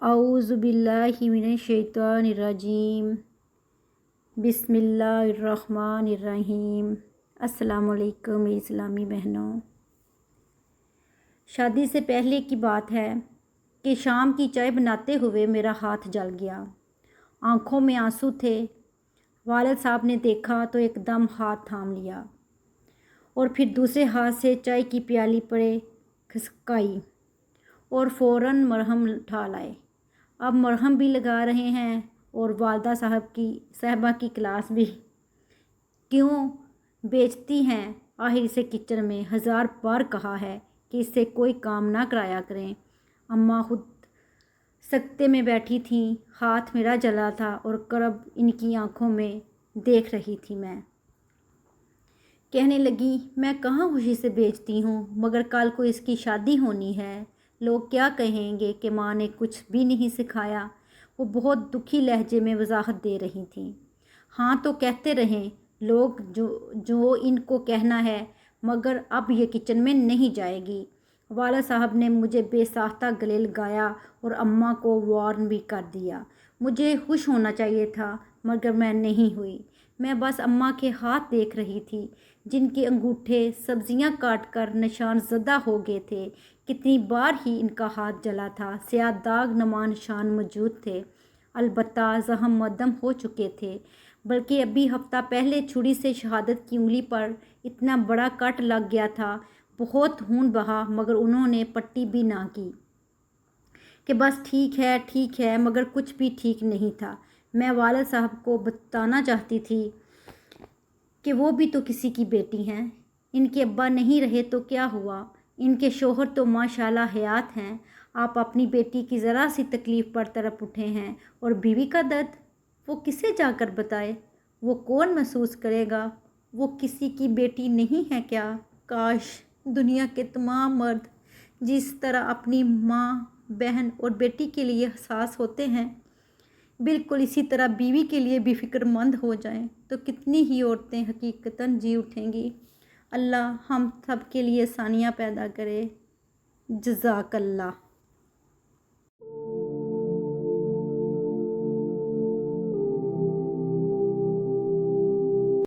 औज़ु बिल्लाहि मिनश्शैतानिर्रजीम बिस्मिल्लाहिर्रहमानिर्रहीम। अस्सलामुअलैकुम मेरी इस्लामी बहनों। शादी से पहले की बात है कि शाम की चाय बनाते हुए मेरा हाथ जल गया। आंखों में आंसू थे। वालिद साहब ने देखा तो एकदम हाथ थाम लिया और फिर दूसरे हाथ से चाय की प्याली पर खिसकाई और फ़ौरन मरहम उठा लाए। अब मरहम भी लगा रहे हैं और वालदा साहबा की क्लास भी। क्यों बेचती हैं? आखिर इसे किचन में 1000 बार कहा है कि इससे कोई काम ना कराया करें। अम्मा खुद सख्ते में बैठी थी, हाथ मेरा जला था और करब इनकी आंखों में देख रही थी। मैं कहने लगी, मैं कहाँ खुशी से बेचती हूँ, मगर कल को इसकी शादी होनी है। लोग क्या कहेंगे कि माँ ने कुछ भी नहीं सिखाया। वो बहुत दुखी लहजे में वजाहत दे रही थी। हाँ तो कहते रहें लोग जो इनको कहना है, मगर अब ये किचन में नहीं जाएगी। वाला साहब ने मुझे बेसाख्ता गले लगाया और अम्मा को वार्न भी कर दिया। मुझे खुश होना चाहिए था, मगर मैं नहीं हुई। मैं बस अम्मा के हाथ देख रही थी, जिनके अंगूठे सब्जियां काटकर निशान ज़दा हो गए थे। कितनी बार ही इनका हाथ जला था। स्याह दाग नमा निशान मौजूद थे, अलबत्ता ज़ख्म मदम हो चुके थे। बल्कि अभी हफ्ता पहले छुरी से शहादत की उंगली पर इतना बड़ा कट लग गया था। बहुत खून बहा, मगर उन्होंने पट्टी भी ना की कि बस ठीक है, मगर कुछ भी ठीक नहीं था। मैं वालिद साहब को बताना चाहती थी कि वो भी तो किसी की बेटी हैं। इनके अब्बा नहीं रहे तो क्या हुआ, इनके शोहर तो माशाल्लाह हयात हैं। आप अपनी बेटी की ज़रा सी तकलीफ़ पर तड़प उठे हैं, और बीवी का दर्द वो किसे जाकर बताए? वो कौन महसूस करेगा? वो किसी की बेटी नहीं है क्या? काश दुनिया के तमाम मर्द जिस तरह अपनी माँ, बहन और बेटी के लिए हसास होते हैं, बिल्कुल इसी तरह बीवी के लिए भी फ़िक्रमंद हो जाएं, तो कितनी ही औरतें हकीकतन जी उठेंगी। अल्लाह हम सब के लिए आसानियाँ पैदा करे। जज़ाकल्लाह।